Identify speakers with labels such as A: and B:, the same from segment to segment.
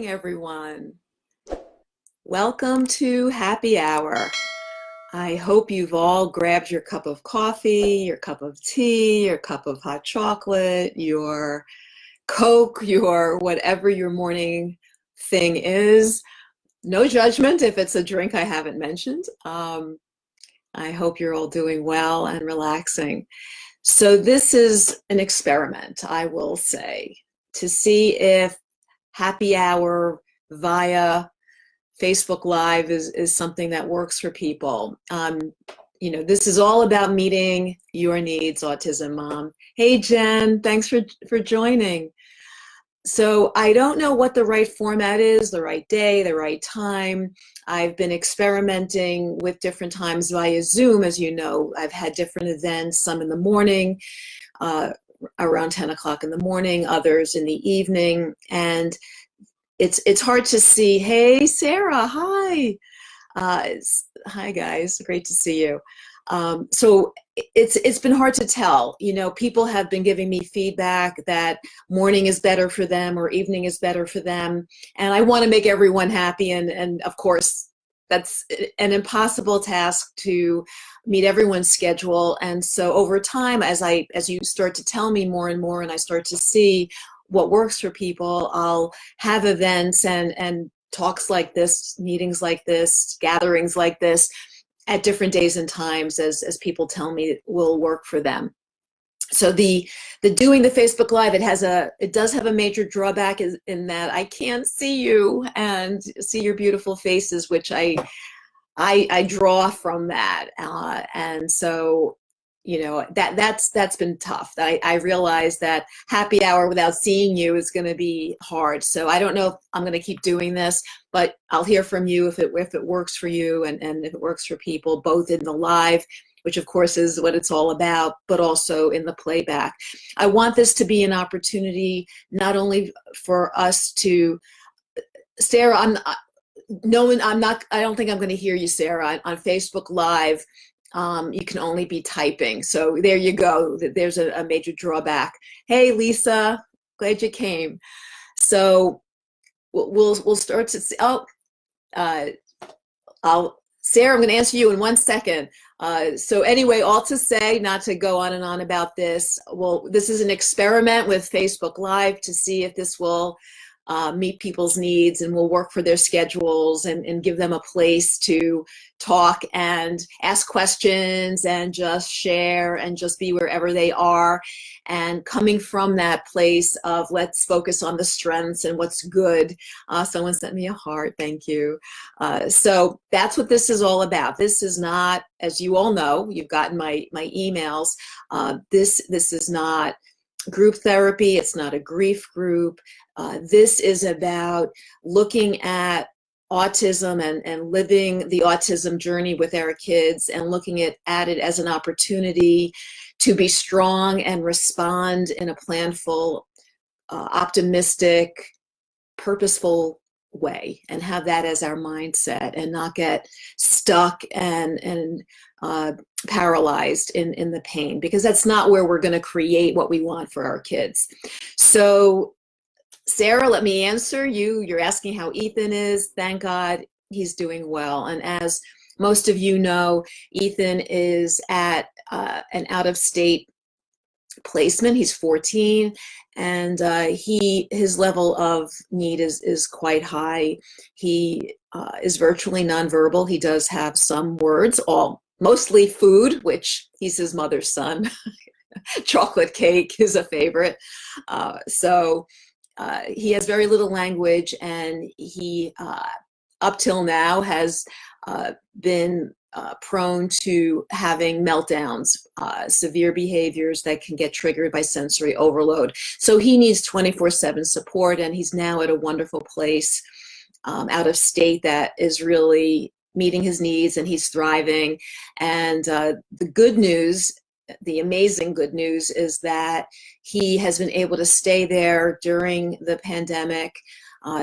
A: everyone. Welcome to Happy Hour. I hope you've all grabbed your cup of coffee, your cup of tea, your cup of hot chocolate, your Coke, your whatever your morning thing is. No judgment if it's a drink I haven't mentioned. I hope you're all doing well and relaxing. So this is an experiment, I will say, to see if Happy Hour via Facebook Live is something that works for people. This is all about meeting your needs, Autism Mom. Hey, Jen, thanks for joining. So I don't know what the right format is, the right day, the right time. I've been experimenting with different times via Zoom. As you know, I've had different events, some in the morning, around 10 o'clock in the morning, others in the evening. And it's hard to see. Hey, Sarah, hi. Hi, guys. Great to see you. So it's been hard to tell. You know, people have been giving me feedback that morning is better for them or evening is better for them. And I want to make everyone happy. And of course, that's an impossible task to meet everyone's schedule. And so over time, as you start to tell me more and more, and I start to see what works for people, I'll have events and talks like this, meetings like this, gatherings like this at different days and times as people tell me it will work for them. So the doing the Facebook Live, it does have a major drawback in that I can't see you and see your beautiful faces, which I draw from that. And so, you know, that's been tough. I realize that happy hour without seeing you is going to be hard. So I don't know if I'm going to keep doing this, but I'll hear from you if it works for you and if it works for people, both in the live, which of course is what it's all about, but also in the playback. I want this to be an opportunity not only for us to, Sarah, I don't think I'm going to hear you, Sarah, on Facebook Live. You can only be typing. So there you go. There's a major drawback. Hey, Lisa, glad you came. So we'll start to see. Sarah, I'm going to answer you in 1 second. So anyway, all to say, not to go on and on about this. Well, this is an experiment with Facebook Live to see if this will meet people's needs and will work for their schedules and give them a place to talk and ask questions and just share and just be wherever they are. And coming from that place of let's focus on the strengths and what's good. Someone sent me a heart, thank you. So that's what this is all about. This is not, as you all know, you've gotten my emails, this is not group therapy, it's not a grief group. This is about looking at autism and living the autism journey with our kids and looking at it as an opportunity to be strong and respond in a planful, optimistic, purposeful way and have that as our mindset and not get stuck and paralyzed in the pain, because that's not where we're going to create what we want for our kids. So Sarah, let me answer you. You're asking how Ethan is. Thank God he's doing well. And as most of you know, Ethan is at an out-of-state placement. He's 14, and his level of need is quite high. He is virtually nonverbal. He does have some words, mostly food, which he's his mother's son. Chocolate cake is a favorite. He has very little language, and he, up till now, has been prone to having meltdowns, severe behaviors that can get triggered by sensory overload. So he needs 24/7 support, and he's now at a wonderful place out of state that is really meeting his needs, and he's thriving. And the good news, the amazing good news, is that he has been able to stay there during the pandemic.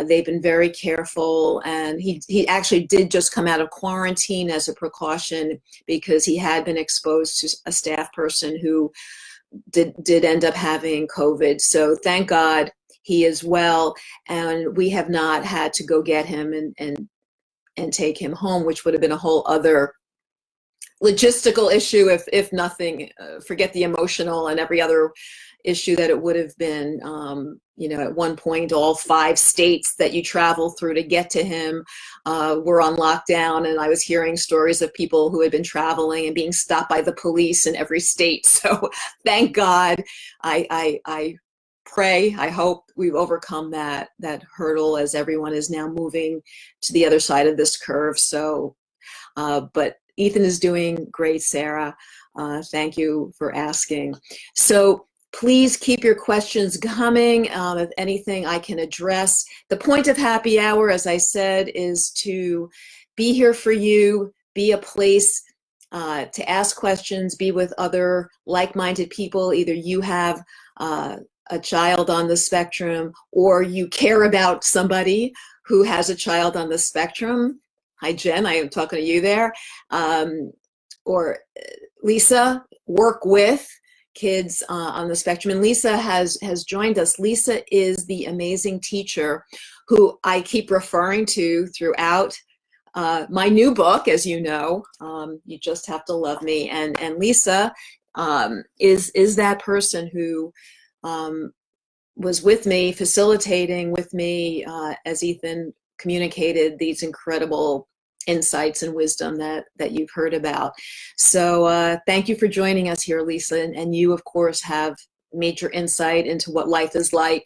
A: They've been very careful, and he actually did just come out of quarantine as a precaution because he had been exposed to a staff person who did end up having COVID. So thank God he is well, and we have not had to go get him and take him home, which would have been a whole other logistical issue if nothing, forget the emotional and every other issue that it would have been. At one point, all 5 states that you travel through to get to him were on lockdown, and I was hearing stories of people who had been traveling and being stopped by the police in every state. So thank God, I pray, I hope we've overcome that hurdle as everyone is now moving to the other side of this curve. So, but Ethan is doing great, Sarah. Thank you for asking. So please keep your questions coming. If anything I can address. The point of Happy Hour, as I said, is to be here for you, be a place to ask questions, be with other like-minded people. Either you have a child on the spectrum, or you care about somebody who has a child on the spectrum. Hi, Jen, I am talking to you there. Or Lisa, work with kids on the spectrum. And Lisa has joined us. Lisa is the amazing teacher who I keep referring to throughout my new book, as you know, You Just Have to Love Me. And Lisa is that person who was with me, facilitating with me as Ethan communicated these incredible insights and wisdom that you've heard about. So thank you for joining us here, Lisa. And you, of course, have major insight into what life is like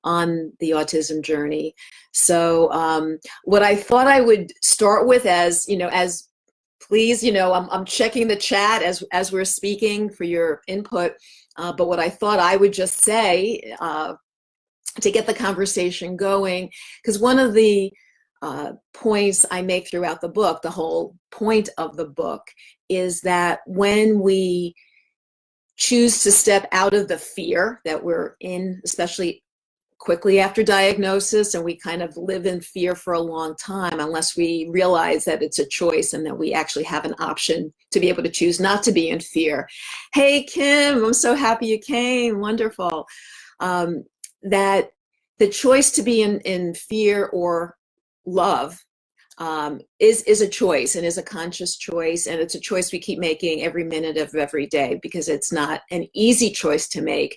A: on the autism journey. So what I thought I would start with, as please, I'm checking the chat as we're speaking for your input. But what I thought I would just say to get the conversation going, because one of the points I make throughout the book, the whole point of the book, is that when we choose to step out of the fear that we're in, especially quickly after diagnosis, and we kind of live in fear for a long time unless we realize that it's a choice and that we actually have an option to be able to choose not to be in fear. Hey, Kim, I'm so happy you came. Wonderful. That the choice to be in fear or love is a choice, and is a conscious choice, and it's a choice we keep making every minute of every day, because it's not an easy choice to make.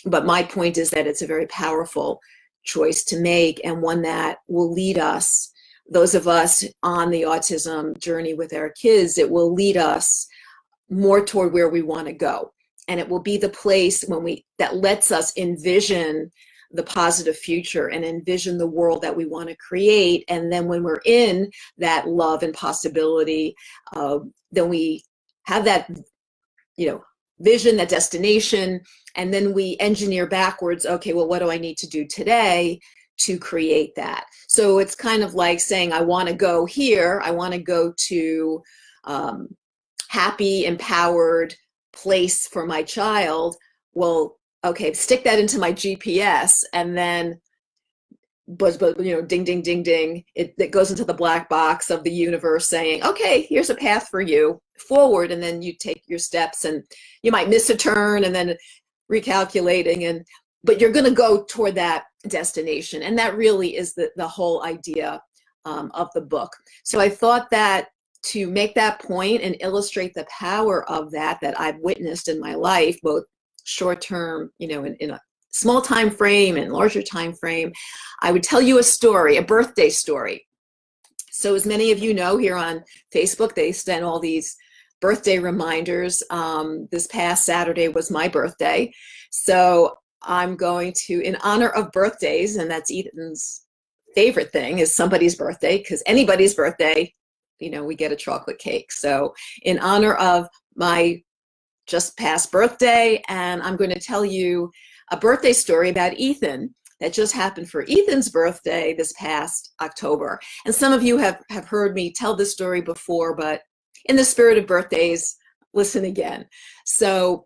A: But my point is that it's a very powerful choice to make, and one that will lead us, those of us on the autism journey with our kids, it will lead us more toward where we want to go. And it will be the place that lets us envision the positive future and envision the world that we want to create. And then when we're in that love and possibility, then we have that, vision, that destination, and then we engineer backwards. Okay, well, what do I need to do today to create that? So it's kind of like saying, I want to go here. I want to go to happy, empowered place for my child. Well, okay, stick that into my GPS, and then buzz, ding, ding, ding, ding. It goes into the black box of the universe saying, okay, here's a path for you forward. And then you take your steps, and you might miss a turn and then recalculating, but you're going to go toward that destination. And that really is the whole idea of the book. So I thought that to make that point and illustrate the power of that I've witnessed in my life, both short-term, in a small time frame and larger time frame, I would tell you a story, a birthday story. So as many of you know, here on Facebook, they send all these birthday reminders. This past Saturday was my birthday. So I'm going to, in honor of birthdays, and that's Ethan's favorite thing, is somebody's birthday, because anybody's birthday, we get a chocolate cake. So in honor of my just past birthday, and I'm going to tell you a birthday story about Ethan that just happened for Ethan's birthday this past October. And some of you have heard me tell this story before, but in the spirit of birthdays, listen again. So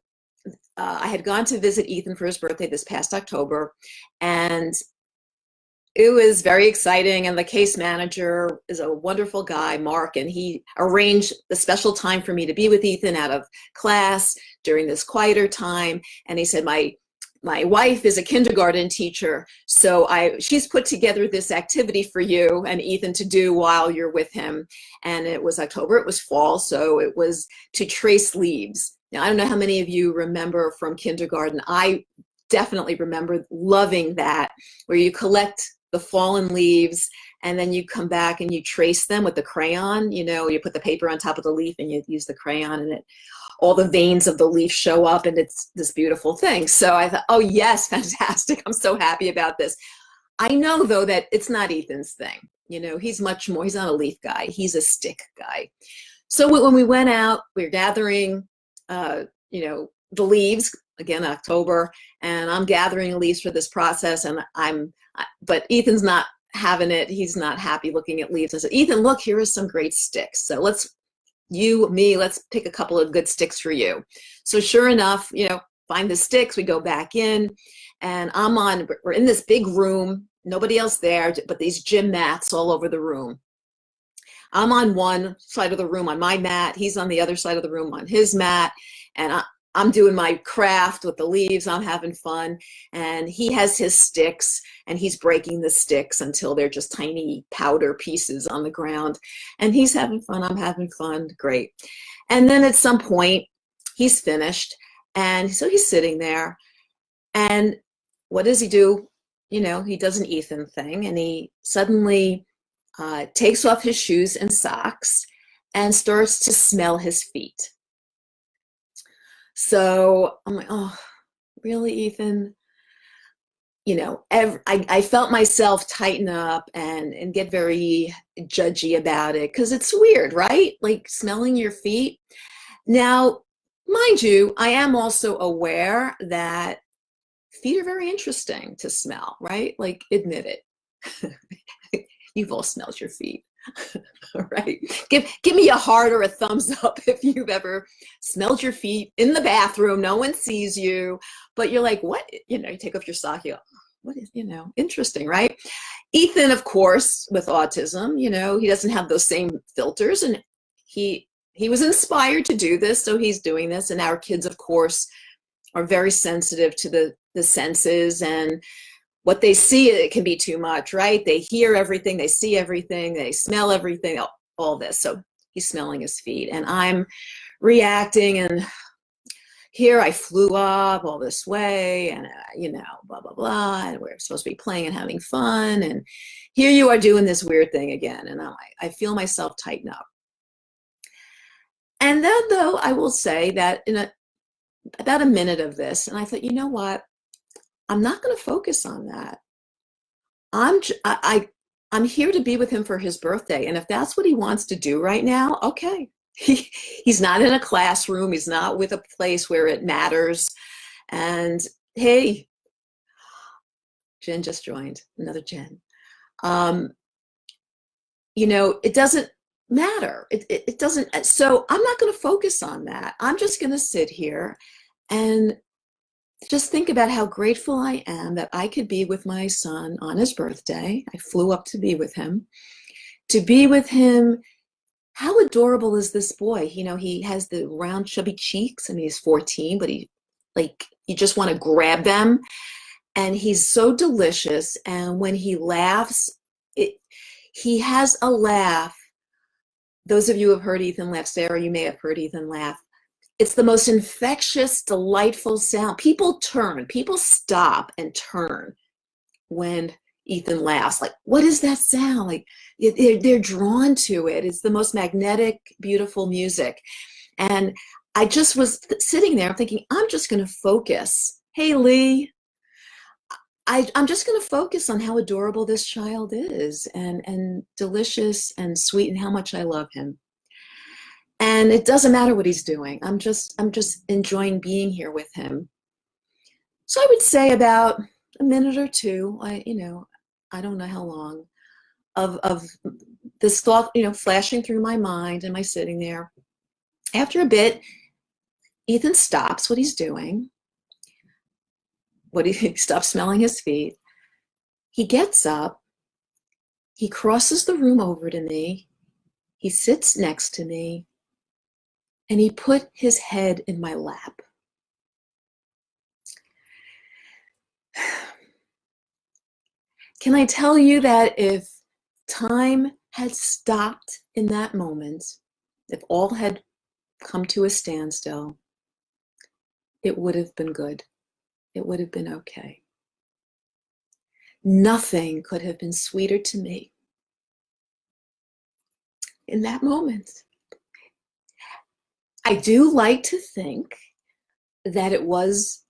A: I had gone to visit Ethan for his birthday this past October, and it was very exciting. And the case manager is a wonderful guy, Mark, and he arranged a special time for me to be with Ethan out of class during this quieter time. And he said, my my wife is a kindergarten teacher, so she's put together this activity for you and Ethan to do while you're with him. And it was October, it was fall, so it was to trace leaves. Now, I don't know how many of you remember from kindergarten. I definitely remember loving that, where you collect the fallen leaves and then you come back and you trace them with the crayon. You know, you put the paper on top of the leaf and you use the crayon, and all the veins of the leaf show up, and it's this beautiful thing. So I thought, oh yes, fantastic. I'm so happy about this. I know though that it's not Ethan's thing. You know, he's much more, he's not a leaf guy. He's a stick guy. So when we went out, we were gathering, you know, the leaves, again, October, and I'm gathering leaves for this process, and but Ethan's not having it. He's not happy looking at leaves. I said, Ethan, look, here are some great sticks. So let's pick a couple of good sticks for you. So sure enough, you know, find the sticks, we go back in, and we're in this big room, nobody else there, but these gym mats all over the room. I'm on one side of the room on my mat, he's on the other side of the room on his mat, and I'm doing my craft with the leaves, I'm having fun, and he has his sticks, and he's breaking the sticks until they're just tiny powder pieces on the ground, and he's having fun, I'm having fun, great. And then at some point, he's finished, and so he's sitting there, and what does he do? You know, he does an Ethan thing, and he suddenly takes off his shoes and socks and starts to smell his feet. So I'm like, oh, really, Ethan? You know, I felt myself tighten up and get very judgy about it, because it's weird, right? Like smelling your feet. Now, mind you, I am also aware that feet are very interesting to smell, right? Like, admit it. You've all smelled your feet. Right? Give me a heart or a thumbs up if you've ever smelled your feet in the bathroom. No one sees you, but you're like, what? You know, you take off your sock, you go, what is, you know, interesting, right? Ethan, of course, with autism, you know, he doesn't have those same filters, and he was inspired to do this, so he's doing this. And our kids, of course, are very sensitive to the senses, and what they see, it can be too much, right? They hear everything, they see everything, they smell everything, all this. So he's smelling his feet, and I'm reacting, and here I flew up all this way, and you know, blah, blah, blah, and we're supposed to be playing and having fun, and here you are doing this weird thing again, and I feel myself tighten up. And then, though, I will say that in about a minute of this, and I thought, you know what? I'm not going to focus on that. I'm here to be with him for his birthday, and if that's what he wants to do right now, okay. He's not in a classroom. He's not with a place where it matters. And hey, Jen just joined, another Jen. You know, it doesn't matter. It doesn't. So I'm not going to focus on that. I'm just going to sit here and just think about how grateful I am that I could be with my son on his birthday. I flew up to be with him. To be with him, how adorable is this boy? You know, he has the round, chubby cheeks. I mean, he's 14, but you just want to grab them. And he's so delicious. And when he laughs, he has a laugh. Those of you who have heard Ethan laugh, Sarah, you may have heard Ethan laugh. It's the most infectious, delightful sound. People stop and turn when Ethan laughs. Like, what is that sound? Like, they're drawn to it. It's the most magnetic, beautiful music. And I just was sitting there thinking, I'm just going to focus. Hey, Lee, I'm just going to focus on how adorable this child is, and delicious and sweet, and how much I love him. And it doesn't matter what he's doing. I'm just enjoying being here with him. So I would say about a minute or two, I don't know how long, of this thought, flashing through my mind, and my sitting there. After a bit, Ethan stops what he's doing. He stops smelling his feet. He gets up. He crosses the room over to me. He sits next to me. And he put his head in my lap. Can I tell you that if time had stopped in that moment, if all had come to a standstill, it would have been good. It would have been okay. Nothing could have been sweeter to me in that moment. I do like to think that it was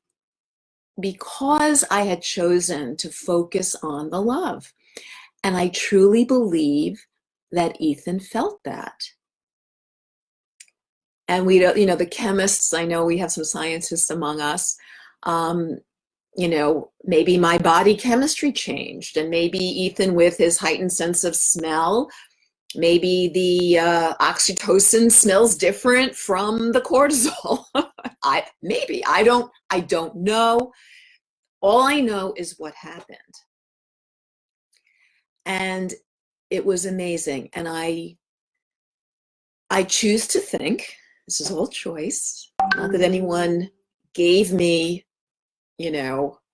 A: because I had chosen to focus on the love. And I truly believe that Ethan felt that. And we don't, the chemists, I know we have some scientists among us, um, maybe my body chemistry changed, and maybe Ethan, with his heightened sense of smell, maybe the oxytocin smells different from the cortisol. I don't know. All I know is what happened. And it was amazing. And I choose to think, this is all choice, not that anyone gave me,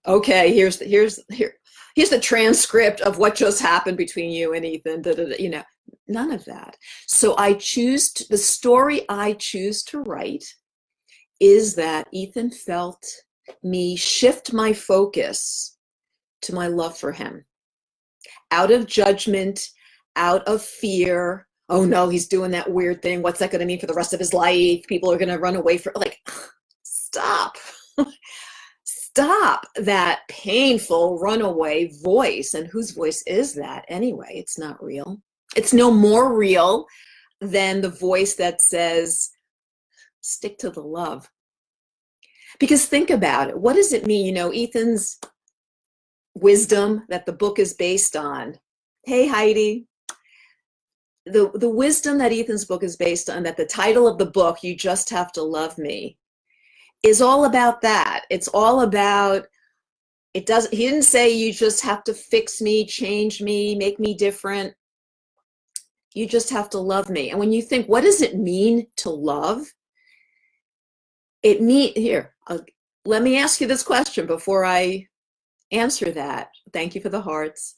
A: okay, here's the transcript of what just happened between you and Ethan, none of that. So the story I choose to write is that Ethan felt me shift my focus to my love for him, out of judgment, out of fear. Oh no, he's doing that weird thing. What's that going to mean for the rest of his life? People are going to run away from, stop. Stop that painful runaway voice. And whose voice is that anyway? It's not real. It's no more real than the voice that says, stick to the love. Because think about it. What does it mean? Ethan's wisdom that the book is based on. Hey, Heidi. The wisdom that Ethan's book is based on, that the title of the book, You Just Have to Love Me, is all about that. It's all about, he didn't say you just have to fix me, change me, make me different. You just have to love me. And when you think, what does it mean to love? Let me ask you this question before I answer that. Thank you for the hearts.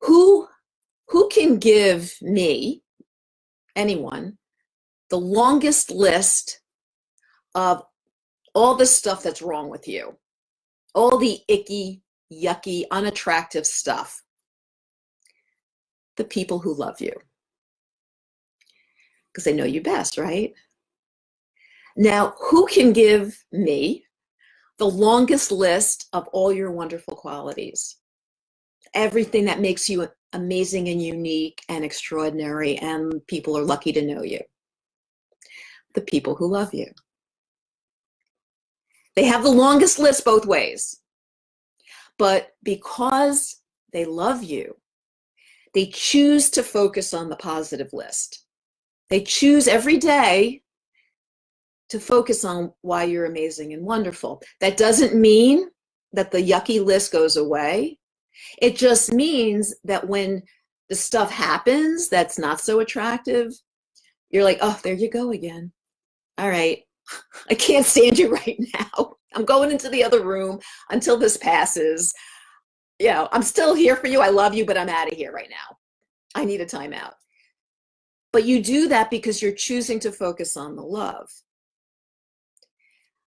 A: Who can give me, anyone, the longest list of all the stuff that's wrong with you? All the icky, yucky, unattractive stuff. The people who love you. Because they know you best, right? Now, who can give me the longest list of all your wonderful qualities? Everything that makes you amazing and unique and extraordinary, and people are lucky to know you. The people who love you. They have the longest list both ways. But because they love you, they choose to focus on the positive list. They choose every day to focus on why you're amazing and wonderful. That doesn't mean that the yucky list goes away. It just means that when the stuff happens that's not so attractive, you're like, oh, there you go again. All right, I can't stand you right now. I'm going into the other room until this passes. I'm still here for you. I love you, but I'm out of here right now. I need a timeout. But you do that because you're choosing to focus on the love.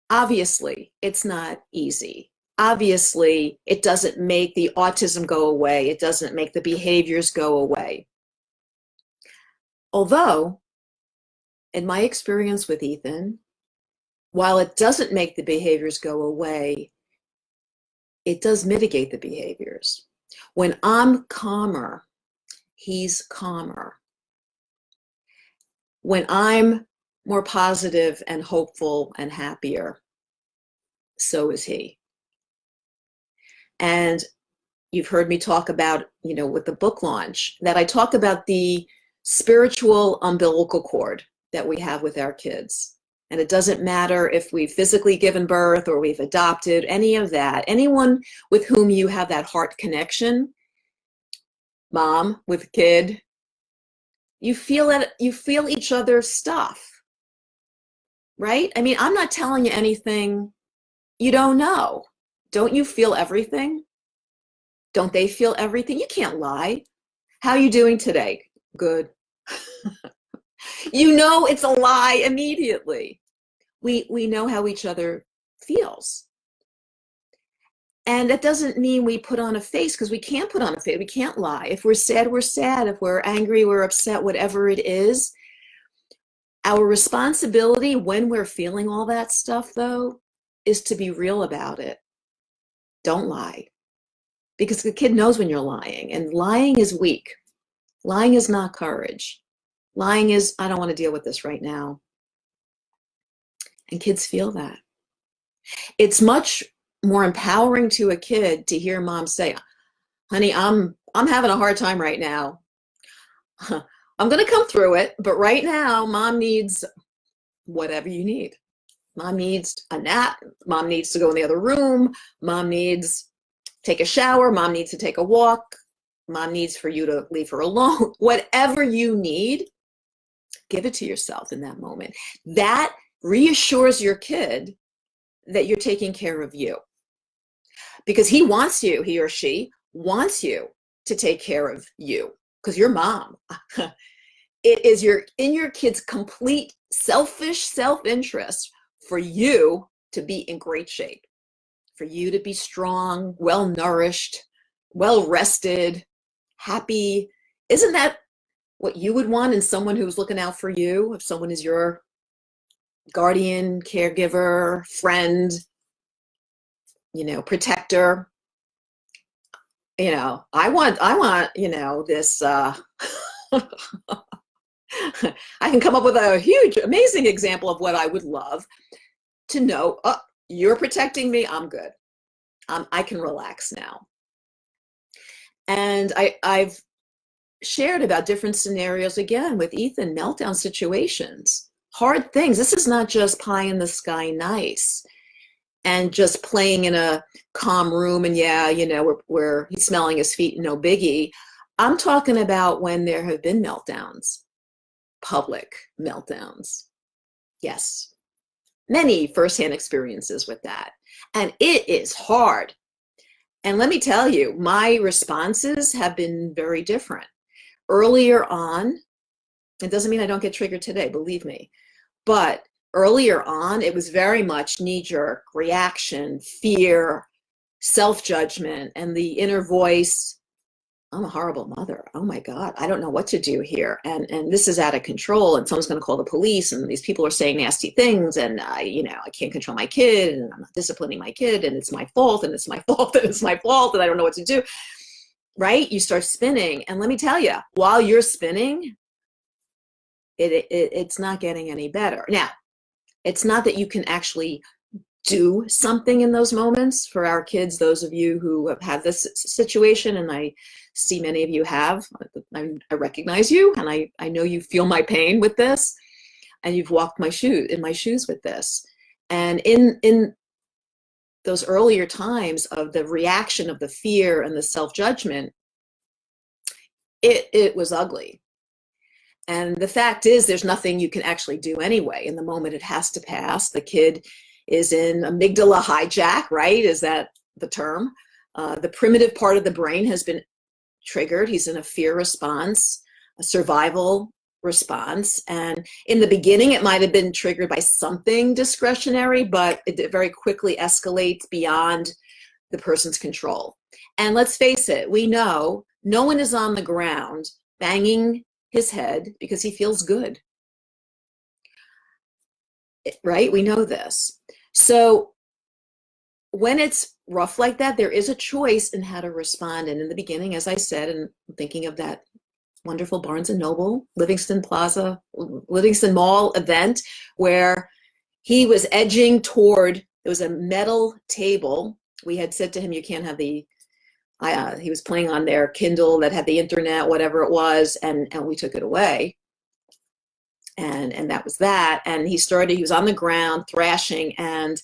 A: Obviously, it's not easy. Obviously, it doesn't make the autism go away. It doesn't make the behaviors go away. Although, in my experience with Ethan, while it doesn't make the behaviors go away, it does mitigate the behaviors. When I'm calmer, he's calmer. When I'm more positive and hopeful and happier, so is he. And you've heard me talk about, with the book launch, that I talk about the spiritual umbilical cord that we have with our kids. And it doesn't matter if we've physically given birth or we've adopted, any of that. Anyone with whom you have that heart connection, mom with kid, you feel each other's stuff, right? I mean, I'm not telling you anything you don't know. Don't you feel everything? Don't they feel everything? You can't lie. How are you doing today? Good. You know it's a lie immediately. We know how each other feels. And that doesn't mean we put on a face, because we can't put on a face. We can't lie. If we're sad, we're sad. If we're angry, we're upset, whatever it is. Our responsibility when we're feeling all that stuff, though, is to be real about it. Don't lie. Because the kid knows when you're lying, and lying is weak. Lying is not courage. Lying is, I don't want to deal with this right now. And kids feel that. It's much more empowering to a kid to hear mom say, honey, I'm having a hard time right now. I'm going to come through it, but right now mom needs whatever you need. Mom needs a nap. Mom needs to go in the other room. Mom needs to take a shower. Mom needs to take a walk. Mom needs for you to leave her alone. Whatever you need, give it to yourself in that moment. That reassures your kid that you're taking care of you. Because he wants you, he or she wants you to take care of you, because you're mom. It is in your kid's complete selfish self-interest for you to be in great shape, for you to be strong, well-nourished, well-rested, happy. Isn't that what you would want in someone who's looking out for you? If someone is your guardian, caregiver, friend, protector. I want, this, I can come up with a huge, amazing example of what I would love to know. Oh, you're protecting me. I'm good. I can relax now. And I've shared about different scenarios again with Ethan, meltdown situations, hard things. This is not just pie in the sky nice and just playing in a calm room and where he's smelling his feet, no biggie. I'm talking about when there have been meltdowns, public meltdowns. Yes, many firsthand experiences with that. And it is hard. And let me tell you, my responses have been very different. Earlier on, it doesn't mean I don't get triggered today, believe me, but earlier on, it was very much knee-jerk reaction, fear, self-judgment, and the inner voice, I'm a horrible mother. Oh my God, I don't know what to do here. And this is out of control, and someone's going to call the police, and these people are saying nasty things, and I can't control my kid, and I'm not disciplining my kid, and it's my fault, and it's my fault, and it's my fault, and I don't know what to do. Right? You start spinning. And let me tell you, while you're spinning, it's not getting any better. Now, it's not that you can actually do something in those moments. For our kids, those of you who have had this situation, and I see many of you have, I recognize you, and I know you feel my pain with this, and you've walked in my shoes with this. And in those earlier times of the reaction of the fear and the self-judgment, it was ugly. And the fact is, there's nothing you can actually do anyway. In the moment, it has to pass. The kid is in amygdala hijack, right? Is that the term? The primitive part of the brain has been triggered. He's in a fear response, a survival response. And in the beginning, it might have been triggered by something discretionary, but it very quickly escalates beyond the person's control. And let's face it, we know no one is on the ground banging his head because he feels good, right? We know this. So when it's rough like that, there is a choice in how to respond. And in the beginning, as I said, and I'm thinking of that wonderful Barnes and Noble, Livingston Mall event where he was edging toward, there was a metal table. We had said to him, you can't have the, he was playing on their Kindle that had the internet, whatever it was, and we took it away. And that was that. And he was on the ground thrashing and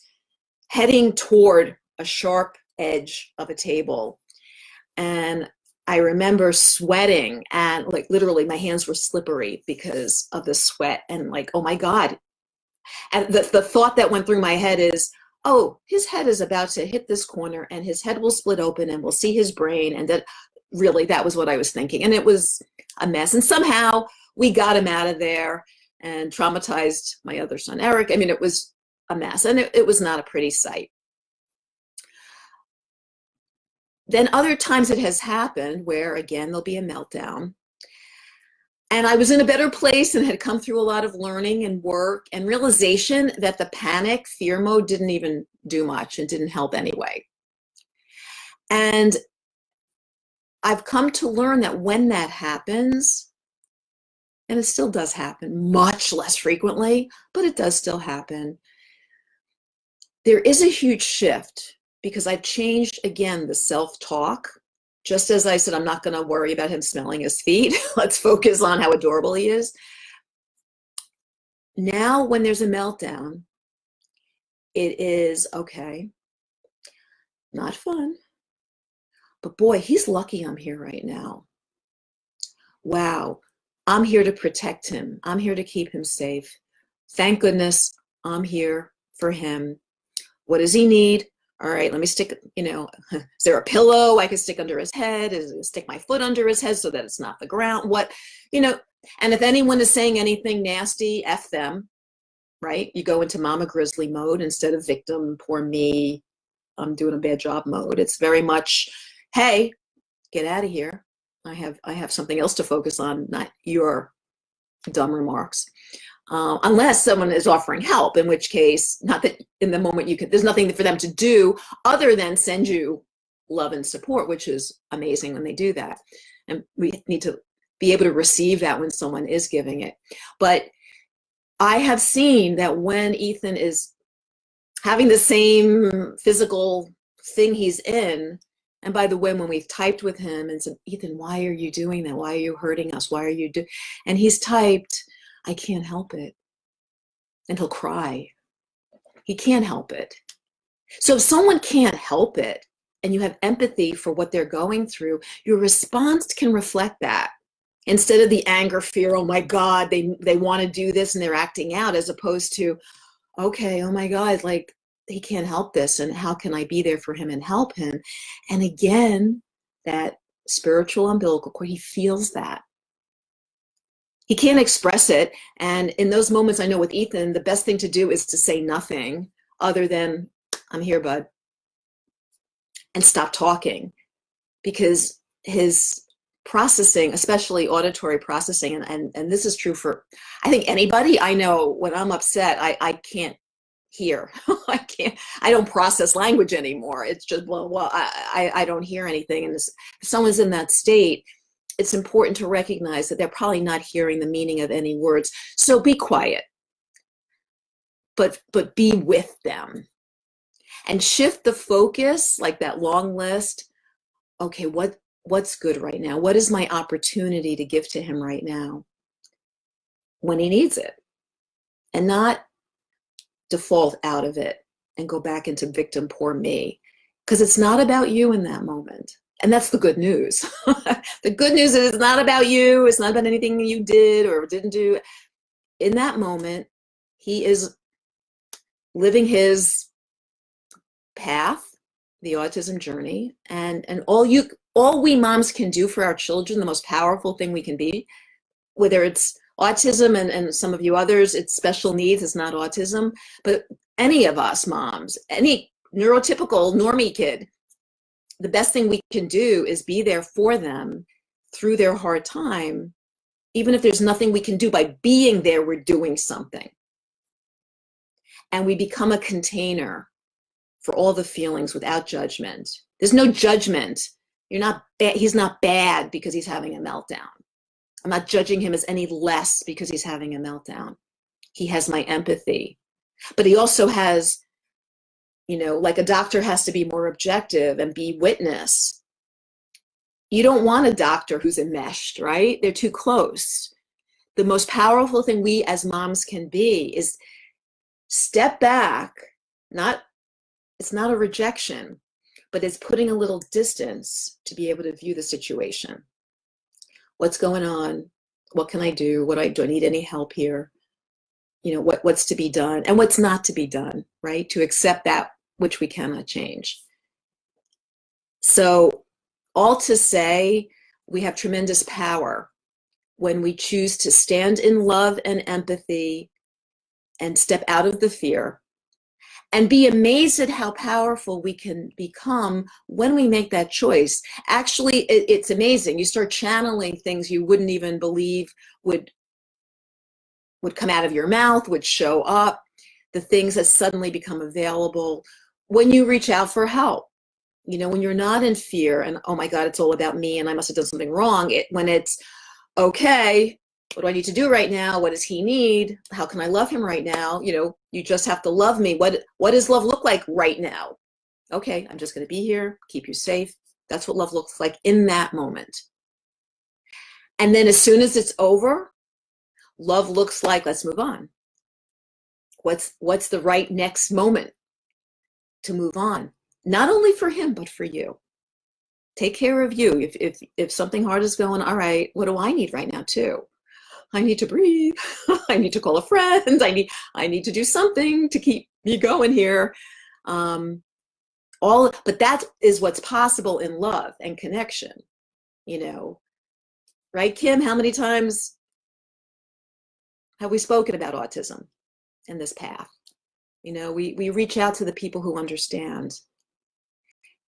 A: heading toward a sharp edge of a table. And I remember sweating, and like literally my hands were slippery because of the sweat, and like, oh my God. And the thought that went through my head is, oh, his head is about to hit this corner and his head will split open and we'll see his brain. And that really, that was what I was thinking. And it was a mess. And somehow we got him out of there and traumatized my other son, Eric. I mean, it was a mess and it was not a pretty sight. Then other times it has happened where, again, there'll be a meltdown. And I was in a better place and had come through a lot of learning and work and realization that the panic, fear mode didn't even do much and didn't help anyway. And I've come to learn that when that happens, and it still does happen, much less frequently, but it does still happen, there is a huge shift because I've changed, again, the self-talk. Just as I said, I'm not going to worry about him smelling his feet. Let's focus on how adorable he is. Now, when there's a meltdown, it is, okay, not fun, but boy, he's lucky I'm here right now. Wow, I'm here to protect him. I'm here to keep him safe. Thank goodness I'm here for him. What does he need? All right, let me stick, is there a pillow I can stick under his head? Stick my foot under his head so that it's not the ground? What, and if anyone is saying anything nasty, F them, right? You go into mama grizzly mode instead of victim, poor me, I'm doing a bad job mode. It's very much, hey, get out of here. I have something else to focus on, not your dumb remarks. Unless someone is offering help, in which case, not that in the moment there's nothing for them to do other than send you love and support, which is amazing when they do that. And we need to be able to receive that when someone is giving it. But I have seen that when Ethan is having the same physical thing he's in, and by the way, when we've typed with him and said, Ethan, why are you doing that? Why are you hurting us? Why are you doing? And he's typed, I can't help it. And he'll cry. He can't help it. So if someone can't help it and you have empathy for what they're going through, your response can reflect that. Instead of the anger, fear, oh my God, they want to do this and they're acting out, as opposed to, okay, oh my God, like he can't help this and how can I be there for him and help him? And again, that spiritual umbilical cord, he feels that. He can't express it. And in those moments, I know with Ethan, the best thing to do is to say nothing other than, I'm here, bud, and stop talking. Because his processing, especially auditory processing, and this is true for, I think, anybody. I know when I'm upset, I can't hear. I don't process language anymore. It's just, I don't hear anything. And if someone's in that state, it's important to recognize that they're probably not hearing the meaning of any words. So be quiet, but be with them and shift the focus, like that long list. Okay, what's good right now? What is my opportunity to give to him right now when he needs it? And not default out of it and go back into victim, poor me, because it's not about you in that moment. And that's the good news. The good news is it's not about you. It's not about anything you did or didn't do. In that moment, he is living his path, the autism journey, and all we moms can do for our children, the most powerful thing we can be, whether it's autism and some of you others, it's special needs, it's not autism, but any of us moms, any neurotypical normie kid, the best thing we can do is be there for them through their hard time. Even if there's nothing we can do, by being there, we're doing something. And we become a container for all the feelings without judgment. There's no judgment. He's not bad because he's having a meltdown. I'm not judging him as any less because he's having a meltdown. He has my empathy. But he also has, like a doctor has to be more objective and be witness. You don't want a doctor who's enmeshed, right? They're too close. The most powerful thing we as moms can be is step back. It's not a rejection, but it's putting a little distance to be able to view the situation. What's going on? What can I do? Do I need any help here? what's to be done and what's not to be done, right? To accept that which we cannot change. So all to say, we have tremendous power when we choose to stand in love and empathy and step out of the fear, and be amazed at how powerful we can become when we make that choice. Actually, it's amazing. You start channeling things you wouldn't even believe would come out of your mouth, would show up, the things that suddenly become available when you reach out for help. When you're not in fear and, oh my God, it's all about me and I must have done something wrong. When it's, okay, what do I need to do right now? What does he need? How can I love him right now? You just have to love me. What does love look like right now? Okay, I'm just going to be here, keep you safe. That's what love looks like in that moment. And then as soon as it's over, love looks like, let's move on. What's the right next moment to move on? Not only for him, but for you. Take care of you. If something hard is going, all right, what do I need right now too? I need to breathe. I need to call a friend. I need to do something to keep me going here. But that is what's possible in love and connection, right, Kim? How many times have we spoken about autism in this path? We reach out to the people who understand.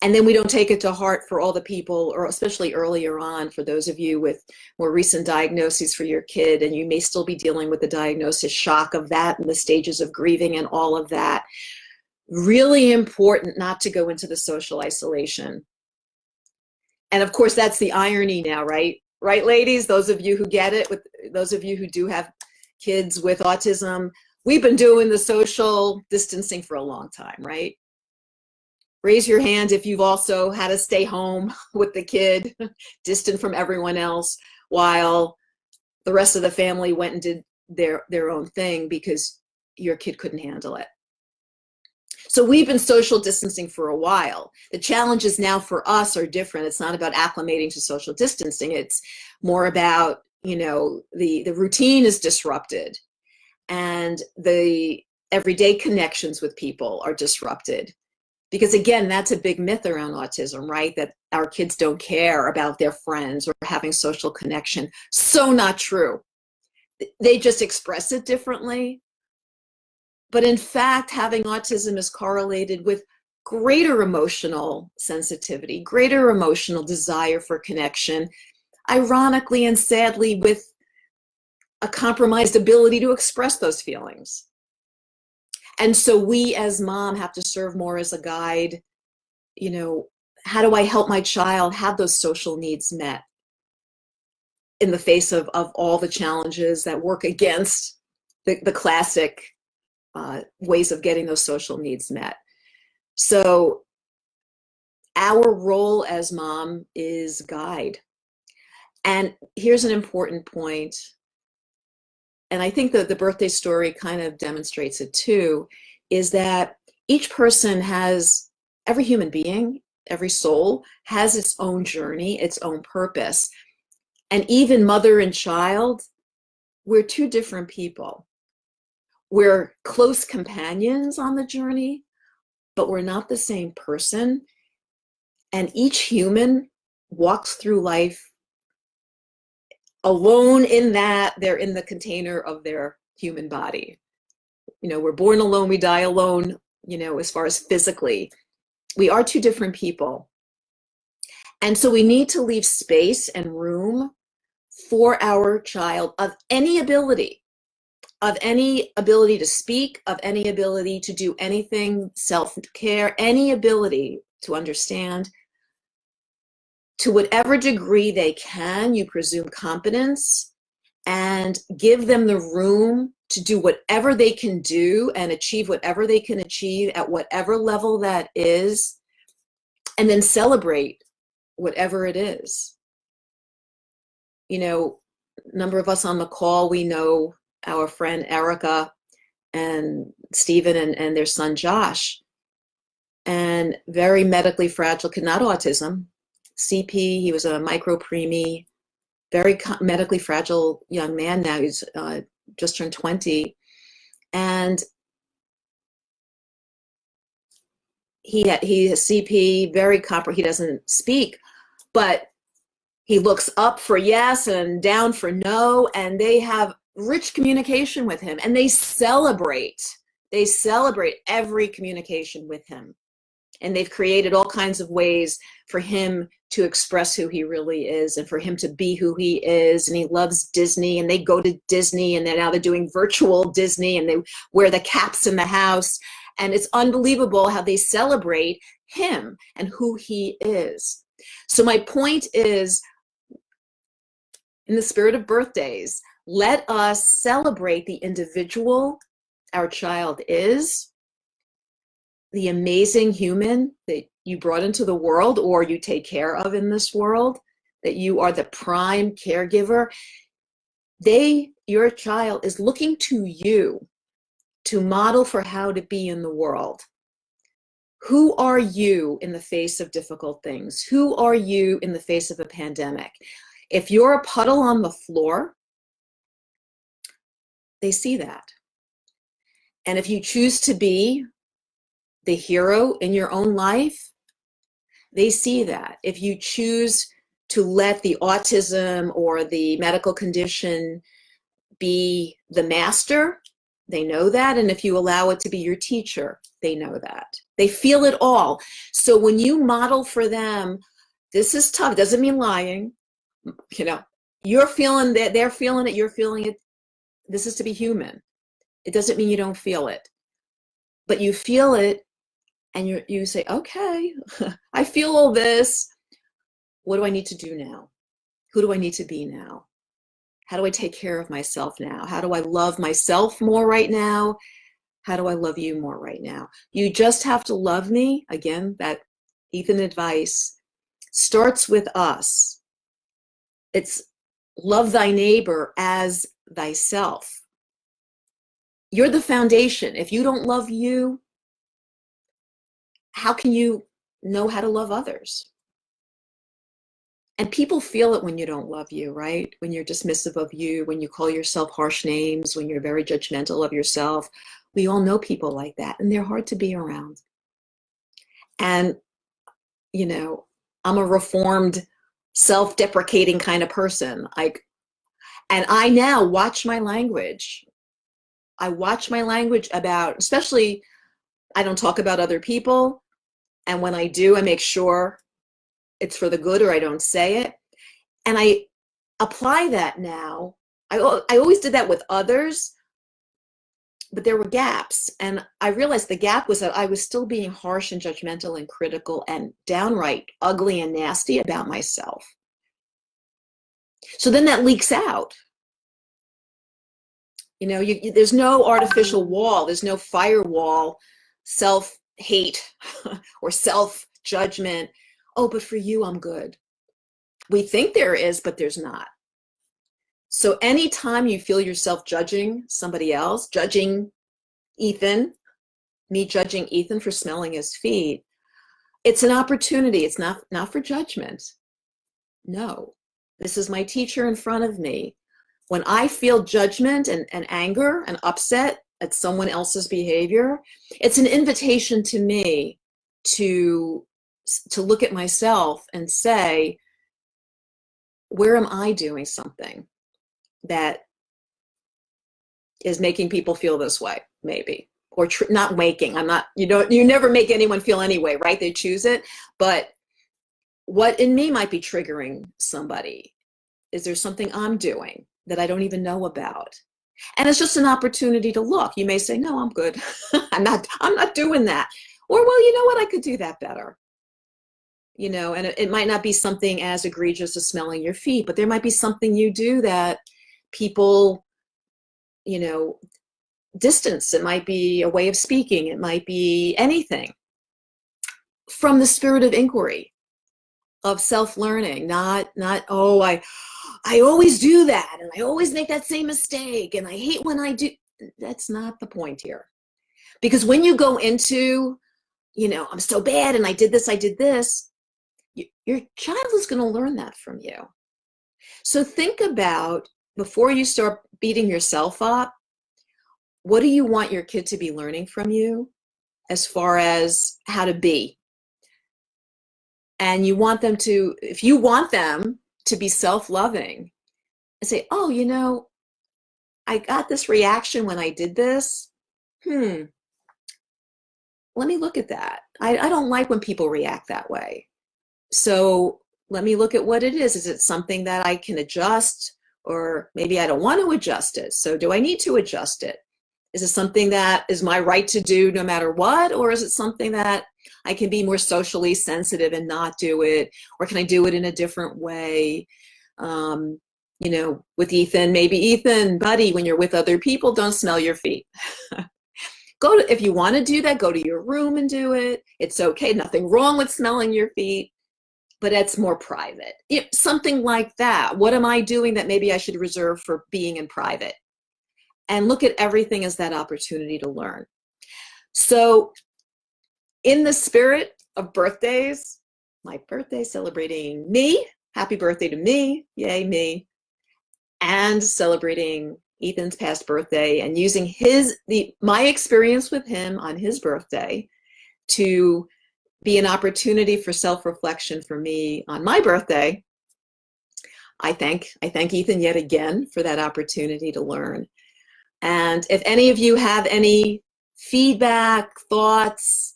A: And then we don't take it to heart for all the people, or especially earlier on, for those of you with more recent diagnoses for your kid, and you may still be dealing with the diagnosis shock of that and the stages of grieving and all of that. Really important not to go into the social isolation. And of course, that's the irony now, right? Right, ladies? Those of you who get it, with those of you who do have kids with autism, we've been doing the social distancing for a long time, right? Raise your hand if you've also had to stay home with the kid, distant from everyone else, while the rest of the family went and did their own thing because your kid couldn't handle it. So we've been social distancing for a while. The challenges now for us are different. It's not about acclimating to social distancing. It's more about, the routine is disrupted and the everyday connections with people are disrupted. Because again, that's a big myth around autism, right? That our kids don't care about their friends or having social connection. So not true. They just express it differently. But in fact, having autism is correlated with greater emotional sensitivity, greater emotional desire for connection, ironically and sadly, with a compromised ability to express those feelings. And so we as mom have to serve more as a guide. How do I help my child have those social needs met in the face of all the challenges that work against the classic ways of getting those social needs met? So our role as mom is guide. And here's an important point, and I think that the birthday story kind of demonstrates it too, is that each person has, every human being, every soul has its own journey, its own purpose. And even mother and child, we're two different people. We're close companions on the journey, but we're not the same person. And each human walks through life alone in that they're in the container of their human body. We're born alone, we die alone, as far as physically. We are two different people. And so we need to leave space and room for our child of any ability to speak, of any ability to do anything, self-care, any ability to understand. To whatever degree they can, you presume competence and give them the room to do whatever they can do and achieve whatever they can achieve at whatever level that is, and then celebrate whatever it is. A number of us on the call, we know our friend Erica and Stephen and their son Josh, and very medically fragile kid, not autism, CP, he was a micro-preemie, very medically fragile young man now. He's just turned 20. And he has CP, he doesn't speak, but he looks up for yes and down for no, and they have rich communication with him, and they celebrate every communication with him. And they've created all kinds of ways for him to express who he really is and for him to be who he is. And he loves Disney, and they go to Disney, and now they're doing virtual Disney, and they wear the caps in the house. And it's unbelievable how they celebrate him and who he is. So my point is, in the spirit of birthdays, let us celebrate the individual our child is, the amazing human that you brought into the world or you take care of in this world, that you are the prime caregiver. Your child is looking to you to model for how to be in the world. Who are you in the face of difficult things? Who are you in the face of a pandemic? If you're a puddle on the floor, they see that. And if you choose to be the hero in your own life, they see that. If you choose to let the autism or the medical condition be the master, they know that. And if you allow it to be your teacher, they know that. They feel it all. So when you model for them, this is tough. It doesn't mean lying. You're feeling that, they're feeling it, you're feeling it. This is to be human. It doesn't mean you don't feel it. But you feel it, and you say, okay, I feel all this. What do I need to do now? Who do I need to be now? How do I take care of myself now? How do I love myself more right now? How do I love you more right now? You just have to love me. Again, that Ethan advice starts with us. It's love thy neighbor as thyself. You're the foundation. If you don't love you, how can you know how to love others? And people feel it when you don't love you, right? When you're dismissive of you, when you call yourself harsh names, when you're very judgmental of yourself. We all know people like that, and they're hard to be around. And, I'm a reformed, self-deprecating kind of person. And I now watch my language. I watch my language about, especially, I don't talk about other people. And when I do, I make sure it's for the good, or I don't say it. And I apply that now. I always did that with others, but there were gaps. And I realized the gap was that I was still being harsh and judgmental and critical and downright ugly and nasty about myself. So then that leaks out. There's no artificial wall. There's no firewall, self-hate or self-judgment. Oh, but for you, I'm good. We think there is, but there's not. So anytime you feel yourself judging somebody else, judging Ethan, me judging Ethan for smelling his feet, it's an opportunity. It's not for judgment. No, this is my teacher in front of me. When I feel judgment and anger and upset at someone else's behavior, it's an invitation to me to look at myself and say, where am I doing something that is making people feel this way, maybe? Or not making, you never make anyone feel any way, right? They choose it. But what in me might be triggering somebody? Is there something I'm doing that I don't even know about? And it's just an opportunity to look. You may say, no, I'm good. I'm not doing that. Or, well, you know what? I could do that better. And it might not be something as egregious as smelling your feet, but there might be something you do that people, distance. It might be a way of speaking. It might be anything. From the spirit of inquiry, of self-learning, not, oh, I always do that, and I always make that same mistake, and I hate when I do. That's not the point here. Because when you go into, I'm so bad, and I did this, your child is going to learn that from you. So think about, before you start beating yourself up, what do you want your kid to be learning from you as far as how to be? And you want them to, if you want them to be self-loving and say, oh, you know, I got this reaction when I did this. Let me look at that. I don't like when people react that way. So let me look at what it is. Is it something that I can adjust? Or maybe I don't want to adjust it. So do I need to adjust it? Is it something that is my right to do no matter what? Or is it something that I can be more socially sensitive and not do it? Or can I do it in a different way? You know, with Ethan, maybe Ethan, buddy, when you're with other people, don't smell your feet. Go to, if you want to do that, go to your room and do it. It's okay. Nothing wrong with smelling your feet, but it's more private. Something like that. What am I doing that maybe I should reserve for being in private? And look at everything as that opportunity to learn. So in the spirit of birthdays, my birthday celebrating me, happy birthday to me, yay me, and celebrating Ethan's past birthday and using my experience with him on his birthday to be an opportunity for self-reflection for me on my birthday. I thank Ethan yet again for that opportunity to learn. And if any of you have any feedback, thoughts,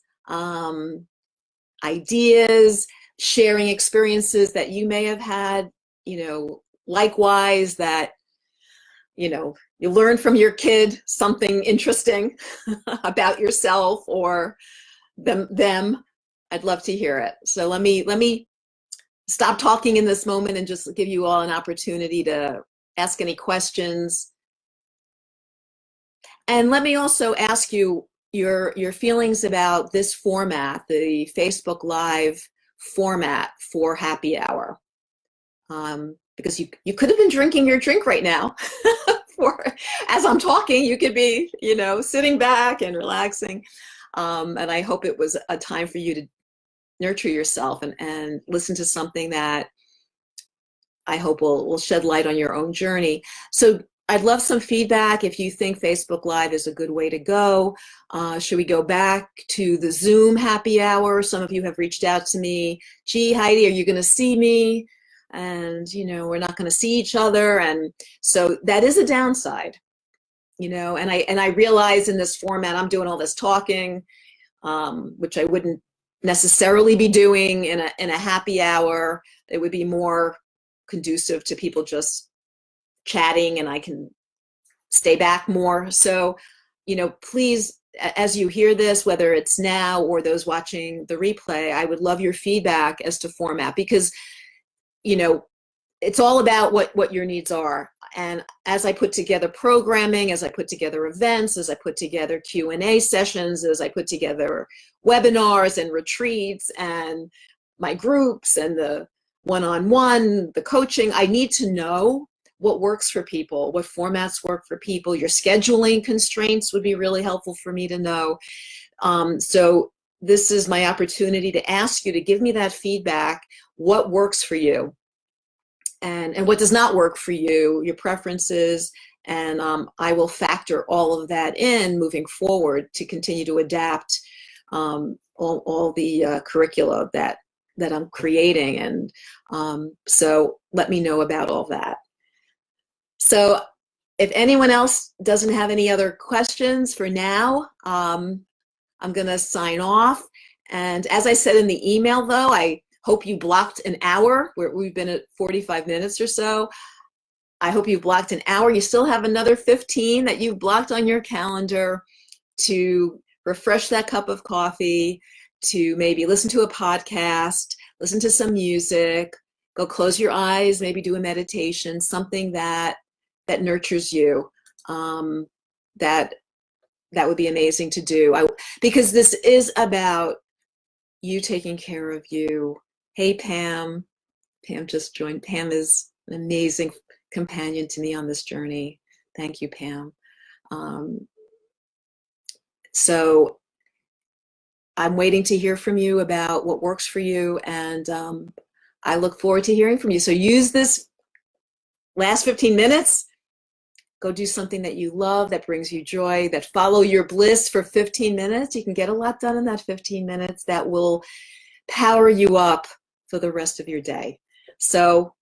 A: ideas, sharing experiences that you may have had, you know, likewise that, you know, you learn from your kid something interesting about yourself or them, I'd love to hear it. So let me stop talking in this moment and just give you all an opportunity to ask any questions. And let me also ask you your feelings about this format, the Facebook Live format for happy hour. Because you could have been drinking your drink right now. As I'm talking, you could be, you know, sitting back and relaxing. And I hope it was a time for you to nurture yourself and listen to something that I hope will shed light on your own journey. So I'd love some feedback if you think Facebook Live is a good way to go. Should we go back to the Zoom happy hour? Some of you have reached out to me. Gee, Heidi, are you going to see me? And, you know, we're not going to see each other. And so that is a downside, you know, and I realize in this format, I'm doing all this talking, which I wouldn't necessarily be doing in a happy hour. It would be more conducive to people just chatting and I can stay back more. So, you know, please, as you hear this, whether it's now or those watching the replay, I would love your feedback as to format because, you know, it's all about what your needs are. And as I put together programming, as I put together events, as I put together Q&A sessions, as I put together webinars and retreats and my groups and the one-on-one, the coaching, I need to know what works for people, what formats work for people. Your scheduling constraints would be really helpful for me to know. So this is my opportunity to ask you to give me that feedback, what works for you and what does not work for you, your preferences, and I will factor all of that in moving forward to continue to adapt all the curricula that I'm creating. And so let me know about all that. So if anyone else doesn't have any other questions for now, I'm going to sign off. And as I said in the email, though, I hope you blocked an hour. We've been at 45 minutes or so. I hope you blocked an hour. You still have another 15 that you've blocked on your calendar to refresh that cup of coffee, to maybe listen to a podcast, listen to some music, go close your eyes, maybe do a meditation, something that nurtures you. That would be amazing to do. Because this is about you taking care of you. Hey, Pam. Pam just joined. Pam is an amazing companion to me on this journey. Thank you, Pam. So I'm waiting to hear from you about what works for you, and I look forward to hearing from you. So use this last 15 minutes Go do something that you love, that brings you joy, that follow your bliss for 15 minutes. You can get a lot done in that 15 minutes that will power you up for the rest of your day. So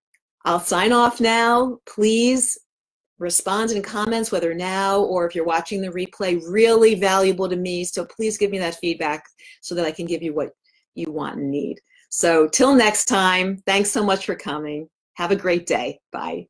A: I'll sign off now. Please respond in comments, whether now or if you're watching the replay. Really valuable to me. So please give me that feedback so that I can give you what you want and need. So till next time, thanks so much for coming. Have a great day. Bye.